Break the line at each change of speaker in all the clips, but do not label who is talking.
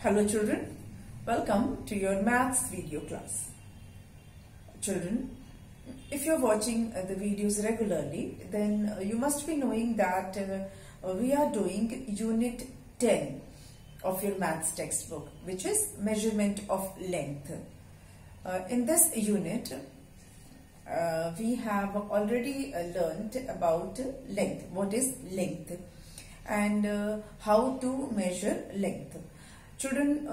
Hello children, welcome to your maths video class. Children, if you're watching the videos regularly, then you must be knowing that we are doing unit 10 of your maths textbook, which is measurement of length. In this unit, we have already learned about length, what is length, and how to measure length. Children,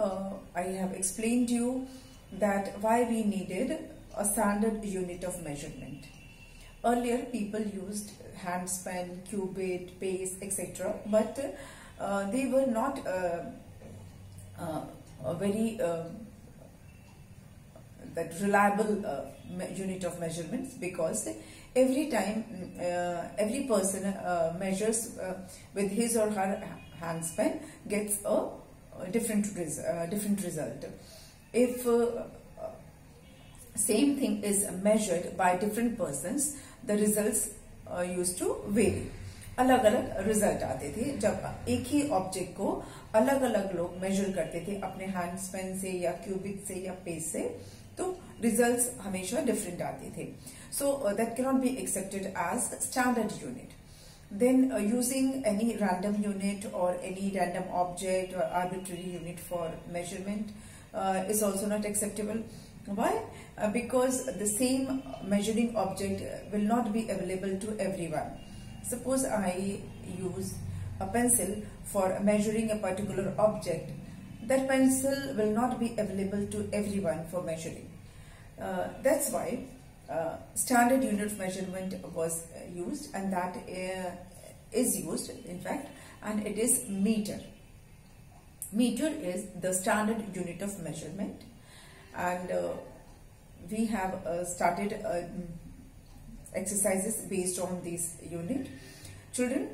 I have explained you that why we needed a standard unit of measurement. Earlier people used handspan, cubit, pace, etc. But they were not a very that reliable unit of measurements, because every time every person measures with his or her handspan gets a different result. If same thing is measured by different persons, the results used to vary. अलग अलग result आते थे जब एक ही object को अलग अलग लोग मेजर करते थे अपने हैंड स्पेन से या क्यूबिक से या पेस से, तो रिजल्ट्स हमेशा डिफरेंट आते थे. So that can not be accepted as standard unit. Then using any random unit or any random object or arbitrary unit for measurement is also not acceptable. Why? Because the same measuring object will not be available to everyone. Suppose I use a pencil for measuring a particular object. That pencil will not be available to everyone for measuring. That's why standard unit of measurement was used, and that is used in fact, and it is meter. Meter is the standard unit of measurement, and we have started exercises based on this unit. Children,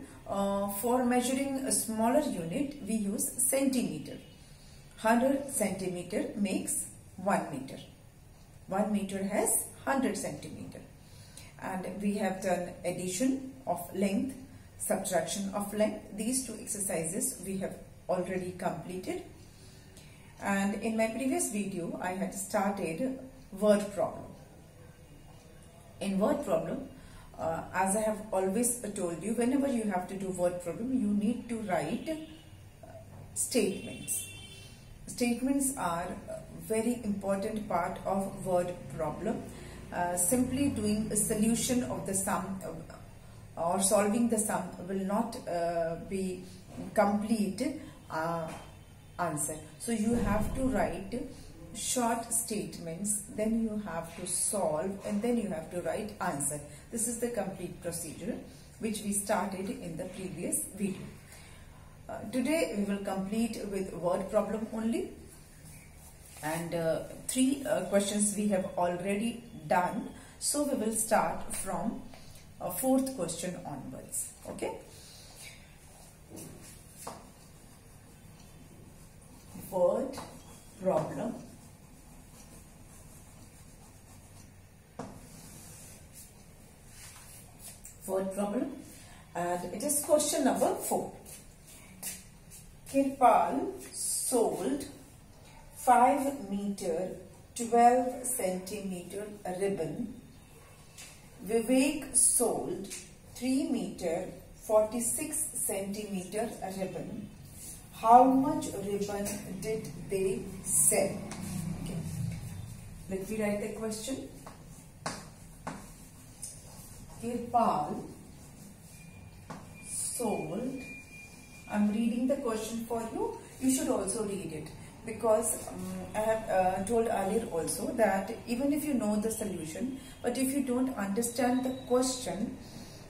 for measuring a smaller unit we use centimeter. 100 centimeter makes 1 meter. 1 meter has 100 centimeter. And we have done addition of length, subtraction of length. These two exercises we have already completed. And in my previous video I had started word problem. In word problem, as I have always told you, whenever you have to do word problem, you need to write statements. Statements are a very important part of word problem. Simply doing a solution of the sum or solving the sum will not be complete answer. So you have to write short statements, then you have to solve, and then you have to write answer. This is the complete procedure which we started in the previous video. Today we will complete with word problem only, and 3 questions we have already done, so we will start from 4th question onwards. Okay, word problem. Word problem, and it is question number 4. Kirpal sold 5 meter 12 centimeter ribbon. Vivek sold 3 meter 46 centimeter ribbon. How much ribbon did they sell? Okay. Let me write the question. Kirpal sold, I'm reading the question for you. You should also read it, because I have told earlier also that even if you know the solution, but if you don't understand the question,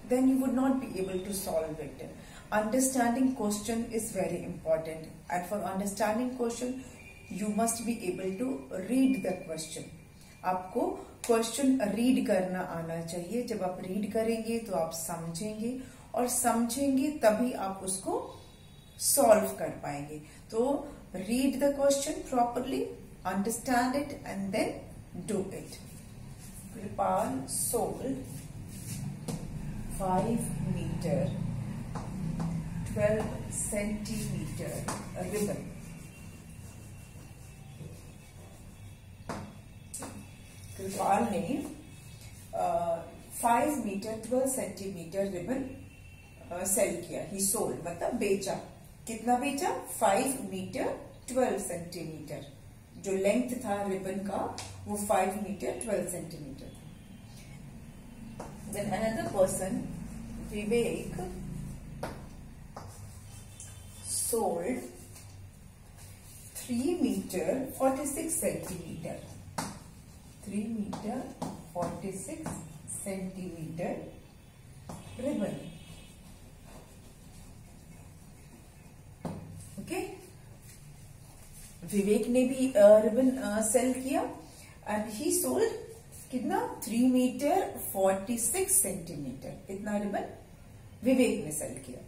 then you would not be able to solve it. Understanding question is very important, and for understanding question you must be able to read the question. आपको question read करना आना चाहिए. जब आप read करेंगे तो आप समझेंगे, और समझेंगे तभी आप उसको सॉल्व कर पाएंगे. तो read the question properly, understand it, and then do it. Kirpal sold 5 meter 12 centimeter ribbon. कृपाल ने 5 मीटर 12 सेंटीमीटर रिबन सेल किया। ही सोल्ड मतलब बेचा। कितना बेचा? 5 मीटर 12 सेंटीमीटर। जो लेंथ था रिबन का वो 5 मीटर 12 सेंटीमीटर था। Then another person Vivek sold 3 metre 46 centimetre. 3 metre 46 centimetre ribbon. Okay, Vivek ने भी रिबन सेल किया एंड ही सोल्ड कितना? 3 मीटर 46 सेंटीमीटर। इतना रिबन विवेक ने सेल किया,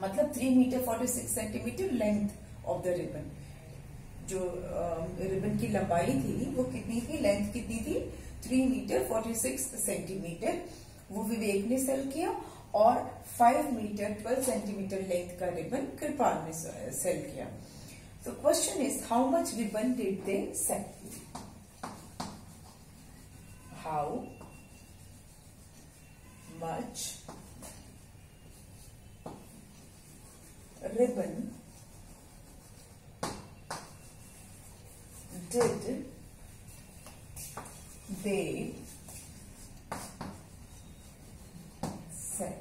मतलब 3 metre 46 centimetre length of the ribbon. जो रिबन की लंबाई थी वो कितनी थी, लेंथ कितनी थी? 3 मीटर 46 सेंटीमीटर। वो विवेक ने सेल किया और 5 मीटर 12 सेंटीमीटर लेंथ का रिबन कृपाल ने सेल किया। So question is, how much ribbon did they sell? How much ribbon did they sell?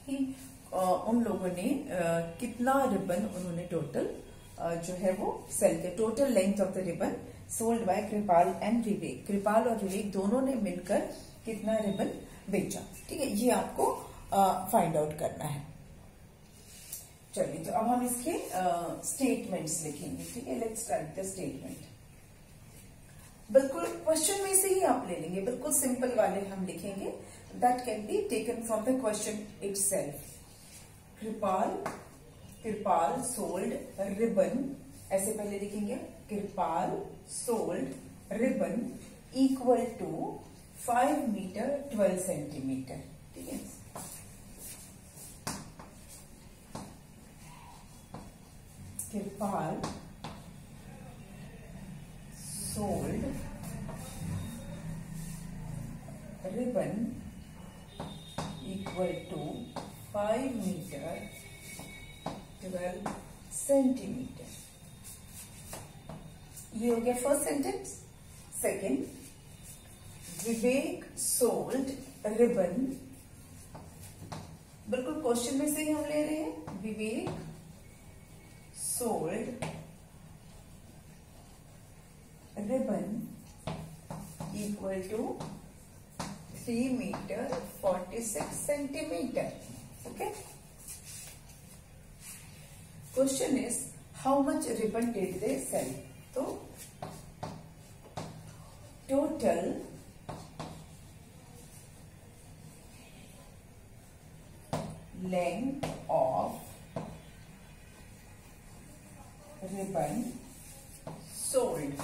कि उन लोगों ने कितना रिबन उन्होंने टोटल जो है वो सेल किया। Total length of the ribbon sold by Kripal and Vivek. Kripal और विवेक दोनों ने मिलकर कितना रिबन बेचा। ठीक है, ये आपको फाइंड आउट करना है। चलिए, तो अब हम इसके स्टेटमेंट्स लिखेंगे। ठीक है, लेट्स राइट द स्टेटमेंट। बिल्कुल क्वेश्चन में से ही आप ले लेंगे, बिल्कुल सिंपल वाले हम लिखेंगे। That can be taken from the question itself. Kripal sold ribbon, ऐसे पहले लिखेंगे। Kripal sold ribbon equal to 5 metre 12 centimetre. ठीक है, Kripal sold ribbon equal to 5 metre 12 centimetre. ये हो गया first sentence. Second, Vivek sold ribbon, बिल्कुल क्वेश्चन में से ही हम ले रहे हैं। Vivek sold ribbon equal to 3 metre 46 centimetre. Okay, question is how much ribbon did they sell? तो total length of ribbon sold.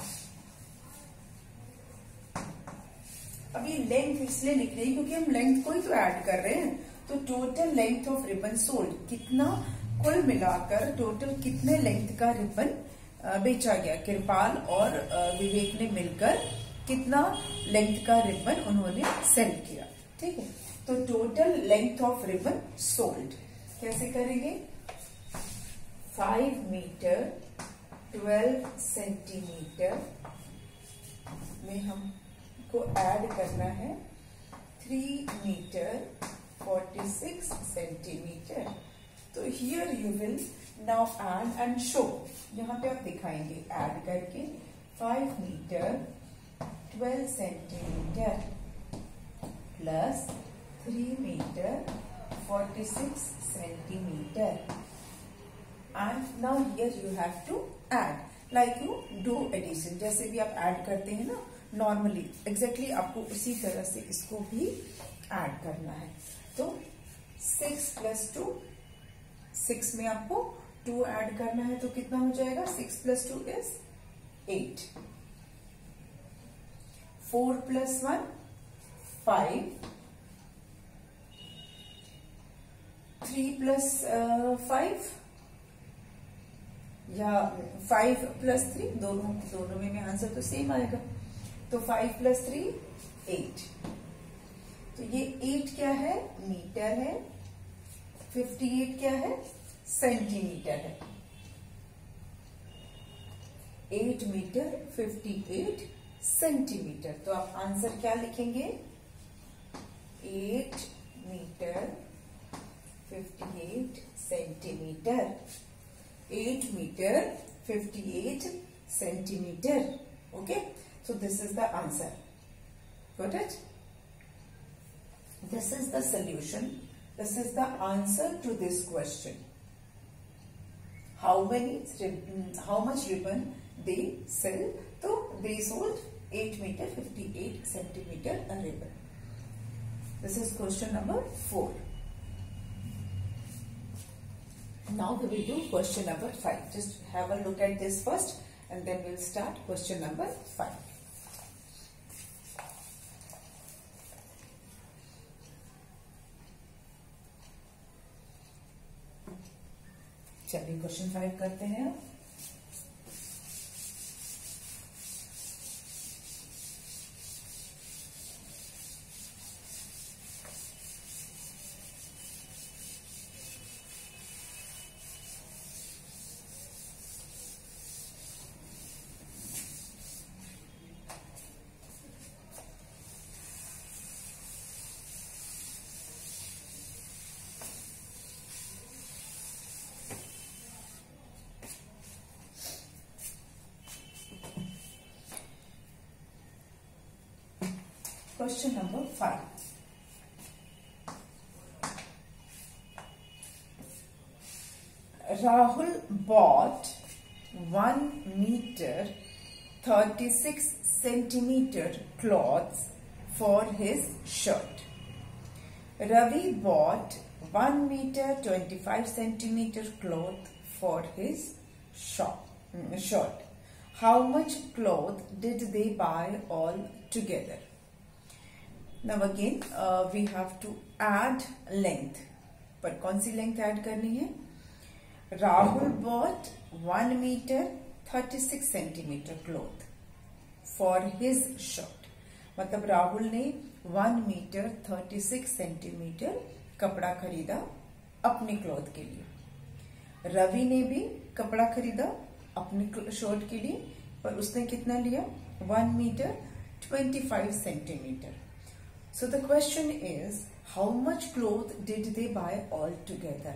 अब ये लेंथ इसलिए लिख रही है क्योंकि हम लेंथ को ही तो ऐड कर रहे हैं। तो total length of ribbon sold, कितना कुल मिलाकर टोटल कितने लेंथ का रिबन बेचा गया। कृपाल और विवेक ने मिलकर कितना लेंथ का रिबन उन्होंने सेल किया। ठीक है, तो total length of ribbon sold कैसे करेंगे? 5 मीटर 12 सेंटीमीटर में हमको ऐड करना है 3 मीटर 46 सेंटीमीटर। तो here you will now add and show. यहाँ पे आप दिखाएंगे ऐड करके 5 metre 12 centimetre plus 3 metre 46 centimetre. And now here you have to add like you do addition. जैसे भी आप ऐड करते हैं ना नॉर्मली, एग्जैक्टली आपको उसी तरह से इसको भी ऐड करना है। तो 6 प्लस 2, 6 में आपको 2 ऐड करना है तो कितना हो जाएगा? 6 प्लस 2 इज 8। 4 प्लस 1 5, 3 प्लस 5 या 5 + 3, दोनों में आंसर तो सेम आएगा। तो 5 + 3 8। तो ये 8 क्या है? मीटर है। 58 क्या है? सेंटीमीटर है। 8 मीटर 58 सेंटीमीटर। तो आप आंसर क्या लिखेंगे? 8 metre 58 centimetre. 8 metre 58 centimeter. Okay, so this is the answer. Got it? This is the solution. This is the answer to this question. How much ribbon they sell? So they sold 8 meter 58 centimeter a ribbon. This is question number 4. Now we will do question number 5. Just have a look at this first and then we'll start question number 5. चलिए question 5 करते हैं। Question number 5. Rahul bought 1 meter 36 centimeter cloths for his shirt. Ravi bought 1 meter 25 centimeter cloth for his shirt. How much cloth did they buy all together? Now again we have to add length. पर कौन C length add करनी है? Rahul bought 1 meter 36 centimeter cloth for his shirt. मतलब राहुल ने 1 meter 36 centimeter कपड़ा खरीदा अपने cloth के लिए। रवि ने भी कपड़ा खरीदा अपने शर्ट के लिए, पर उसने कितना लिया? 1 meter 25 centimeter. So the question is, how much cloth did they buy all together?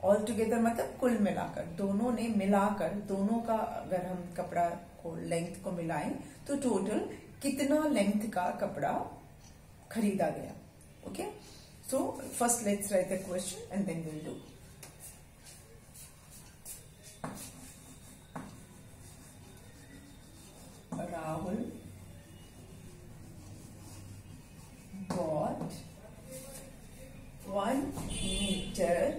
All together मतलब कुल मिलाकर, दोनों ने मिलाकर, दोनों का अगर हम कपड़ा को लेंथ को मिलाएं तो टोटल कितना लेंथ का कपड़ा खरीदा गया? Okay, so first let's write the question and then we'll do. Rahul bought 1 meter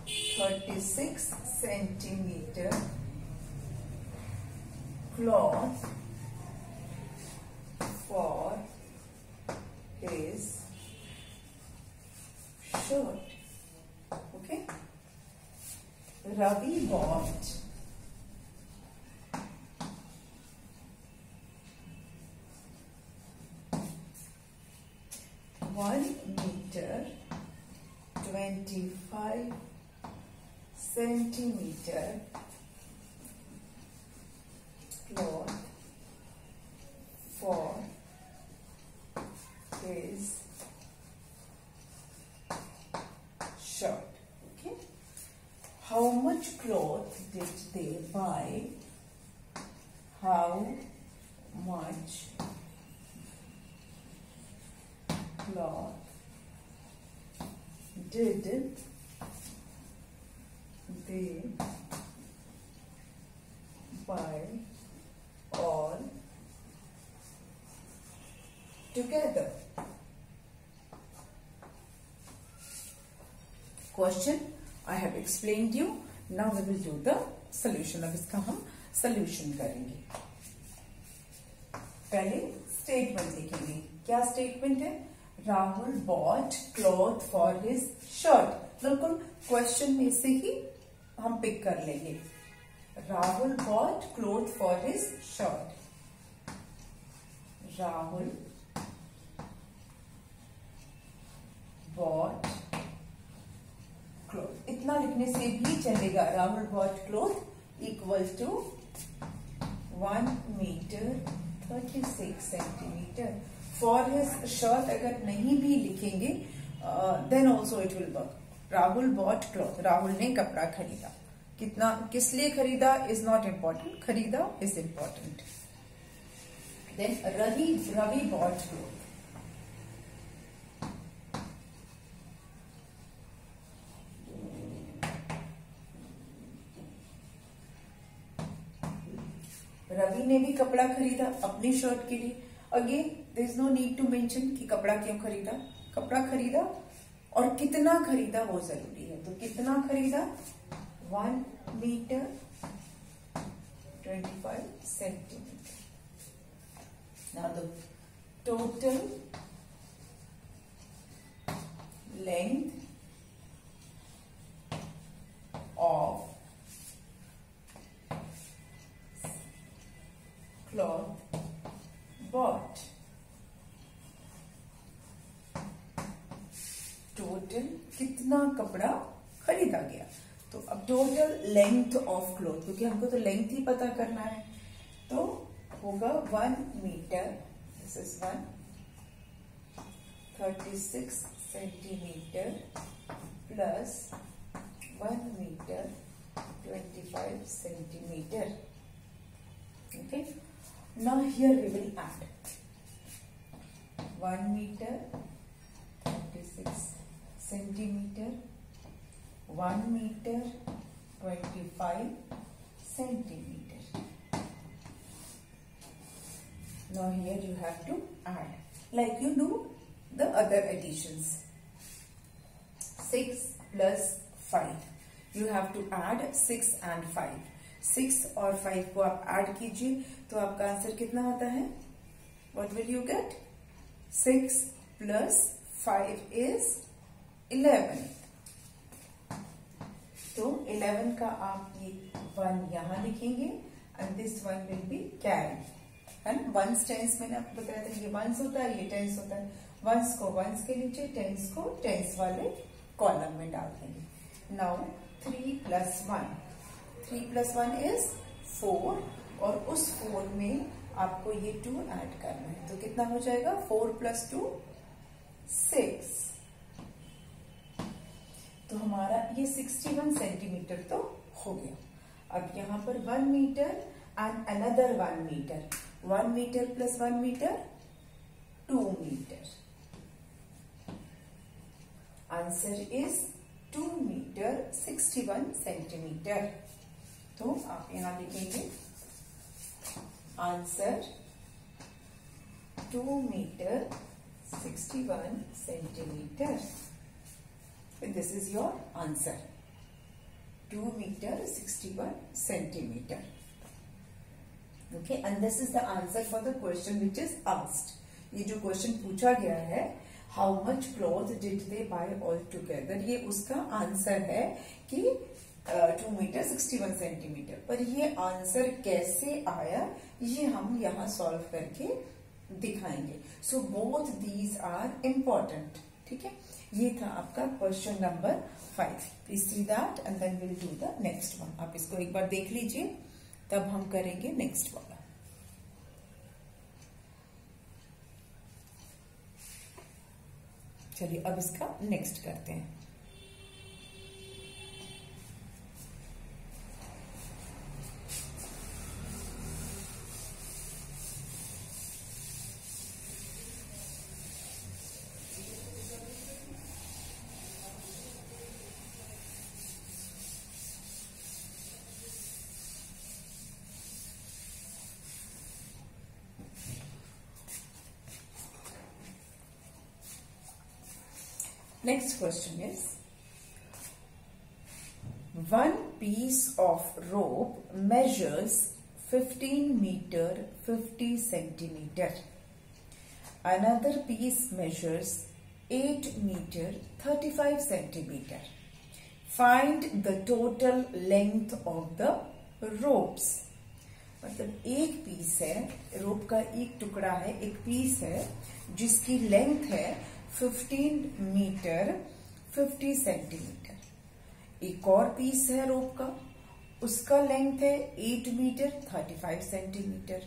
36 centimeter cloth for his shirt. Okay, Ravi bought 1 meter 25 centimeter cloth for his shirt. Okay, how much cloth did they buy? How much cloth did they buy all together? Question I have explained you. Now we will do the solution. अब इसका हम solution करेंगे। पहले statement लिखेंगे। क्या statement है? Rahul bought cloth for his shirt. बिल्कुल question में से ही हम पिक कर लेंगे। Rahul bought cloth for his shirt. Rahul bought cloth, इतना लिखने से भी चलेगा। Rahul bought cloth equal to 1 metre 36 centimetre for his shirt. अगर नहीं भी लिखेंगे then also it will work. Rahul bought cloth, Rahul ने कपड़ा खरीदा। कितना, किस लिए खरीदा इज नॉट इम्पोर्टेंट, खरीदा is important. Then Ravi bought cloth. Ravi ने भी कपड़ा खरीदा अपनी शर्ट के लिए। Again there is no need to mention कि कपड़ा क्यों खरीदा, कपड़ा खरीदा और कितना खरीदा वो जरूरी है। तो कितना खरीदा, 1 metre 25 centimetre. Now the total length of cloth bought. Total कितना कपड़ा खरीदा गया। तो अब टोटल लेंथ ऑफ क्लॉथ, क्योंकि हमको तो लेंथ ही पता करना है, तो होगा 1 metre, this is 1 36 centimetre plus 1 metre 25 centimetre. Okay, now here we will add 1 metre 36 centimetre, 1 metre 25 centimetre. Now here you have to add like you do the other additions. 6 plus 5. You have to add 6 and 5. 6 और 5 को आप add कीजिए तो आपका answer कितना आता है? What will you get? 6 plus 5 is 11. तो 11 का आप ये 1 यहाँ लिखेंगे and this one will be carry. And ones tens मैंने आपको बताया था, ये वंस होता है, ये टेंस होता है। वंस को वंस के नीचे, टेंस को टेंस वाले कॉलम में डाल देंगे। Now 3 plus 1. 3 plus 1 is 4 और उस 4 में आपको ये 2 ऐड करना है। तो कितना हो जाएगा? 4 plus 2 6। तो हमारा ये 61 सेंटीमीटर तो हो गया। अब यहाँ पर 1 metre and another 1 metre. 1 metre plus 1 metre 2 metre. Answer is 2 metre 61 centimetre. तो आप यहां लिखेंगे answer 2 metre 61 centimetre. This is your answer. 2 meter 61 centimeter. Okay, and this is the answer for the question which is asked. ये जो question पूछा गया है, how much cloth did they buy all together, ये उसका आंसर है कि 2 meter 61 centimeter। पर ये आंसर कैसे आया ये हम यहाँ सॉल्व करके दिखाएंगे। So both these are important. ठीक है, ये था आपका question number 5। Please see that and then will do the next one. आप इसको एक बार देख लीजिए, तब हम करेंगे नेक्स्ट वाला। चलिए अब इसका नेक्स्ट करते हैं। Next question is, one piece of rope measures 15 meter 50 centimeter. Another piece measures 8 meter 35 centimeter. Find the total length of the ropes. मतलब एक पीस है, रोप का एक टुकड़ा है, एक पीस है जिसकी लेंथ है 15 मीटर 50 सेंटीमीटर। एक और पीस है रोप का, उसका लेंथ है 8 मीटर 35 सेंटीमीटर।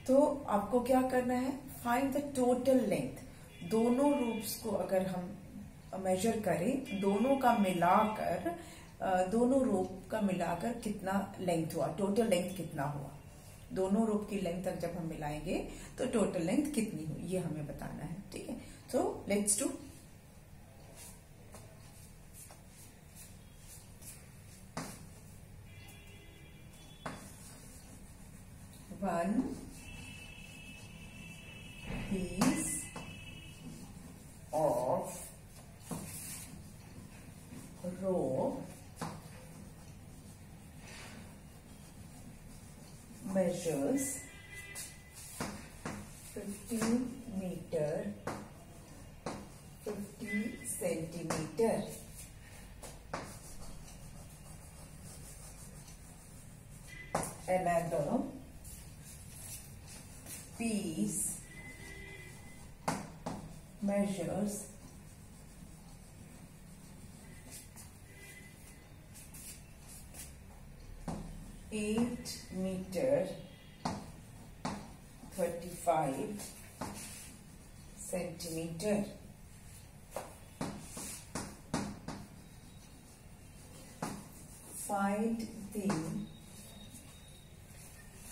तो आपको क्या करना है, फाइंड द टोटल लेंथ। दोनों रोप्स को अगर हम मेजर करें, दोनों रोप का मिलाकर कितना लेंथ हुआ, टोटल लेंथ कितना हुआ। दोनों रोप की लेंथ तक जब हम मिलाएंगे तो टोटल लेंथ कितनी हुई, ये हमें बताना है। ठीक है, तो let's do. One piece of rope measures 15 meter 50 centimeter. Another piece measures 8 meter 35 centimeter. Find the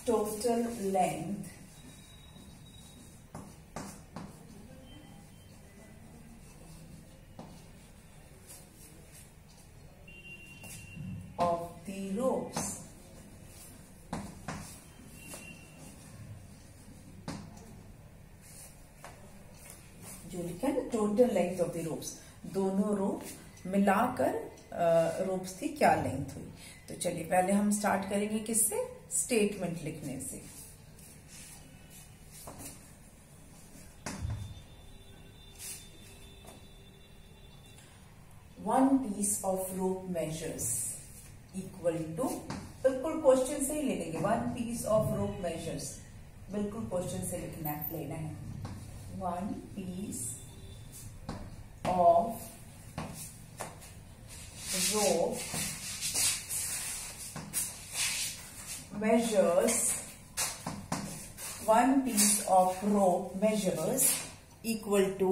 total length of the ropes. जो लिखा है ना, total length of the ropes, दोनों रोप मिलाकर रोप्स की क्या लेंथ हुई। तो चलिए पहले हम स्टार्ट करेंगे किससे, स्टेटमेंट लिखने से। One piece of rope measures equal to, बिल्कुल क्वेश्चन से ही ले लेंगे। One piece of rope measures, बिल्कुल क्वेश्चन से लेना है। One piece of rope measures, one piece of rope measures equal to,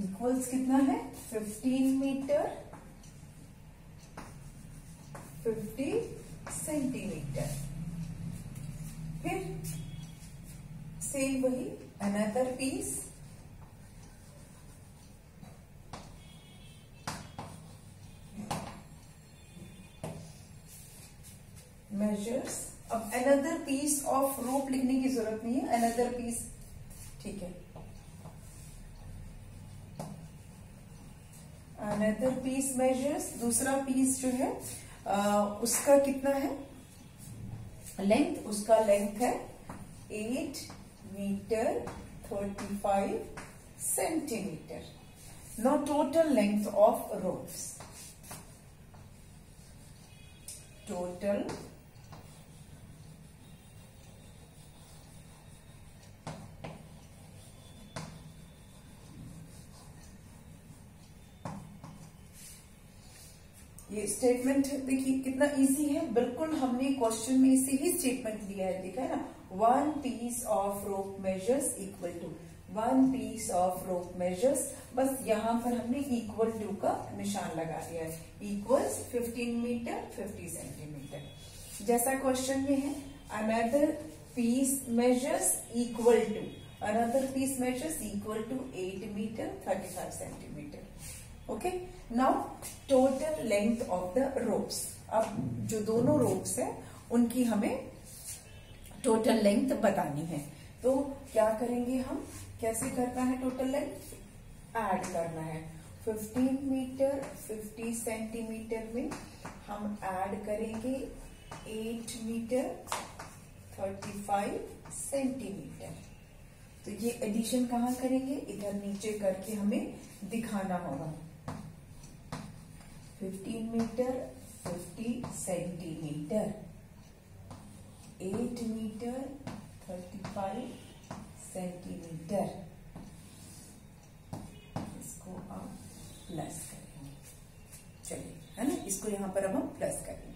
equals कितना है 15 मीटर 50 सेंटीमीटर। फिर सेम वही, अनदर पीस मेजर्स। अब अनदर पीस ऑफ रोप लिखने की जरूरत नहीं है, अनदर पीस, ठीक है। अनदर पीस मेजर्स, दूसरा पीस जो है उसका कितना है लेंथ, उसका लेंथ है 8 मीटर 35 सेंटीमीटर। Now total length of ropes, total ये स्टेटमेंट देखिए कितना इजी है, बिल्कुल हमने क्वेश्चन में इसे ही स्टेटमेंट लिया है, देखा है ना। One piece of rope measures equal to, one piece of rope measures, बस यहां पर हमने इक्वल टू का निशान लगा दिया है। Equals 15 metre 50 centimetre. जैसा क्वेश्चन में है, another piece measures equal to, another piece measures equal to 8 metre 35 centimetre. Okay, now total length of the ropes. अब जो दोनों रोप्स है उनकी हमें टोटल लेंथ बतानी है। तो क्या करेंगे हम, कैसे करना है टोटल लेंथ, ऐड करना है। 15 मीटर 50 सेंटीमीटर में हम ऐड करेंगे 8 मीटर 35 सेंटीमीटर। तो ये एडिशन कहाँ करेंगे, इधर नीचे करके हमें दिखाना होगा। 15 मीटर 50 सेंटीमीटर, 8 मीटर 35 सेंटीमीटर। इसको आप प्लस करेंगे, चलिए, है ना, इसको यहां पर अब हम प्लस करेंगे।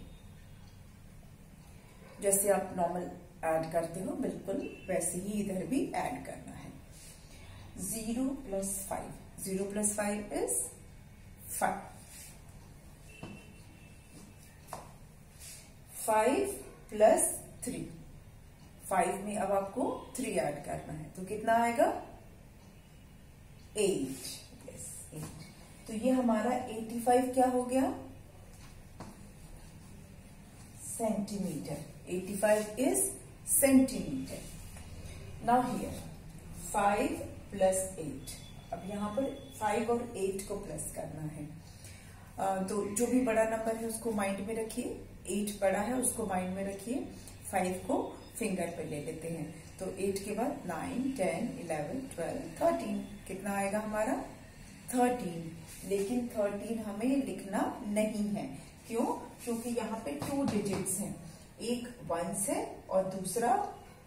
जैसे आप नॉर्मल ऐड करते हो बिल्कुल वैसे ही इधर भी ऐड करना है। 0 + 5, 0 + 5 इज 5, 5 + 3, 5 में अब आपको 3 ऐड करना है, तो कितना आएगा 8, यस 8। तो ये हमारा 85 क्या हो गया, centimetre. 85 is centimetre. Now here 5 + 8, अब यहां पर 5 और 8 को प्लस करना है। तो जो भी बड़ा नंबर है उसको माइंड में रखिए, 8 बड़ा है उसको माइंड में रखिए, 5 को फिंगर पे ले लेते हैं। तो 8 के बाद 9 10 11 12 13, कितना आएगा हमारा 13। लेकिन 13 हमें लिखना नहीं है, क्यों? क्योंकि यहाँ पे 2 डिजिट्स हैं, एक 1s है और दूसरा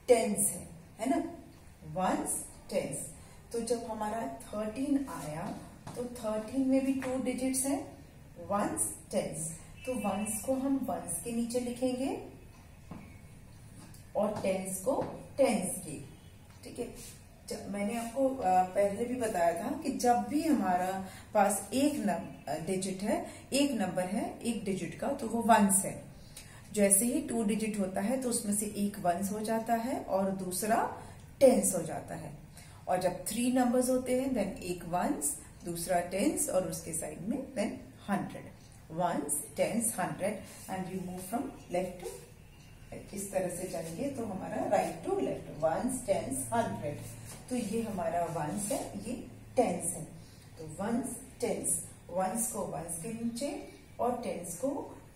10s है ना, 1s 10s। तो जब हमारा 13 आया तो 13 में भी 2 डिजिट्स हैं, 1s 10s। तो 1s को हम 1s के नीचे लिखेंगे और 10s को 10s के, ठीक है। मैंने आपको पहले भी बताया था कि जब भी हमारा पास एक डिजिट है, एक नंबर है एक डिजिट का, तो वो 1s है। जैसे ही 2 डिजिट होता है तो उसमें से एक 1s हो जाता है और दूसरा 10s हो जाता है। और जब 3 नंबर्स होते हैं देन एक 1s, दूसरा 10s और उसके साइड में then 100, 1s 10s 100 and you move from left to, इस तरह से जाएंगे तो हमारा right to left, 1s 10s 100। तो ये हमारा 1s है, ये 10s है। तो 1s 10s, 1s को 1s के नीचे और 10s को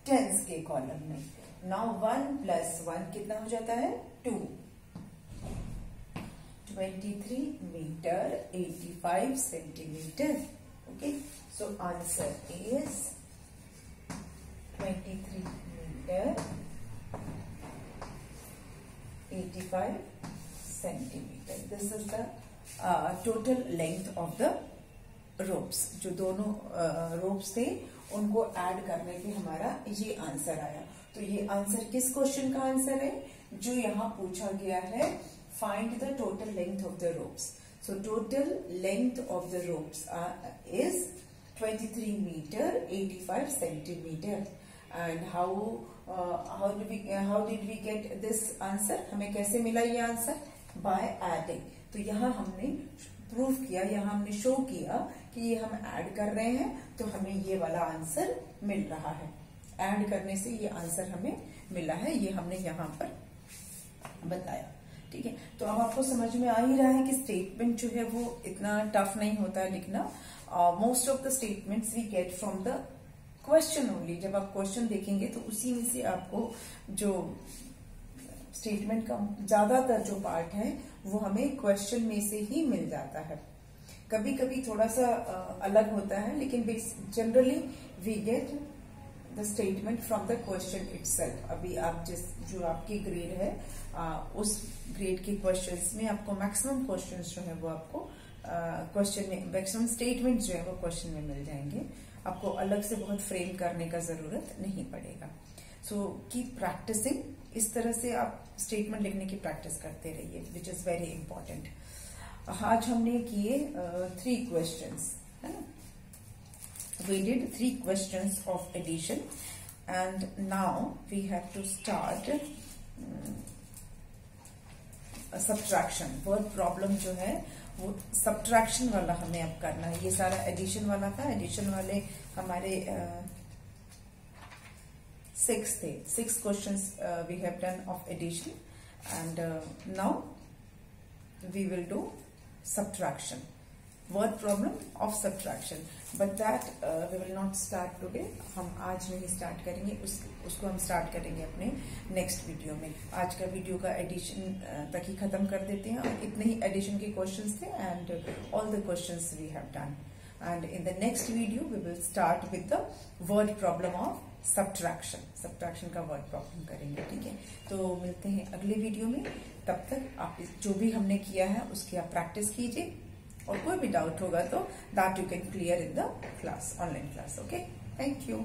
10s के कॉलम में। नाउ 1 + 1 कितना हो जाता है 2, 23 metre 85 centimetre. Okay, so answer is 23 metre 85 centimetre. This is the total length of the ropes. जो दोनों रोप्स थे उनको ऐड करने पे हमारा ये आंसर आया। तो ये आंसर किस क्वेश्चन का आंसर है? जो यहाँ पूछा गया है, find the total length of the ropes. So total length of the ropes is 23 metre 85 centimetre. And how did we get this answer? हमें कैसे मिला ये आंसर? By adding. तो यहाँ हमने प्रूव किया, यहाँ हमने शो किया कि ये हम ऐड कर रहे हैं तो हमें ये वाला आंसर मिल रहा है। ऐड करने से ये आंसर हमें मिला है, ये हमने यहाँ पर बताया। ठीक है, तो अब आपको समझ में आ ही रहा है कि स्टेटमेंट जो है वो इतना टफ नहीं होता है लिखना। Most of the statements we get from the question only. जब आप क्वेश्चन देखेंगे तो उसी में से आपको जो स्टेटमेंट का ज्यादातर जो पार्ट है वो हमें क्वेश्चन में से ही मिल जाता है। कभी कभी थोड़ा सा अलग होता है, लेकिन generally we get the statement from the question itself. अभी आप जो आपकी ग्रेड है उस ग्रेड के क्वेश्चंस में आपको मैक्सिमम क्वेश्चंस जो है वो आपको क्वेश्चन में, मैक्सिमम स्टेटमेंट जो है वो क्वेश्चन में मिल जाएंगे। आपको अलग से बहुत फ्रेम करने का जरूरत नहीं पड़ेगा। सो कीप प्रैक्टिसिंग, इस तरह से आप स्टेटमेंट लिखने की प्रैक्टिस करते रहिए, विच इज वेरी इंपॉर्टेंट। आज हमने किए 3 क्वेश्चंस, है ना। We did 3 questions of addition and now we have to start subtraction. word problem जो है वो subtraction वाला हमें अब करना है। ये सारा addition वाला था, addition वाले हमारे 6 थे, 6 questions we have done of addition and now we will do subtraction, word problem of subtraction, but that we will not start today. हम आज नहीं स्टार्ट करेंगे, उसको हम स्टार्ट करेंगे अपने नेक्स्ट वीडियो में। आज का वीडियो का एडिशन तक ही खत्म कर देते हैं। इतने ही एडिशन के क्वेश्चंस थे and all the questions we have done. and in the next video we will start with the word problem of subtraction का word problem करेंगे, ठीक है। तो मिलते हैं अगले वीडियो में, तब तक आप जो भी हमने किया है उसकी आप प्रैक्टिस कीजिए, और कोई भी डाउट होगा तो that you can clear in the class, online class. Okay, thank you.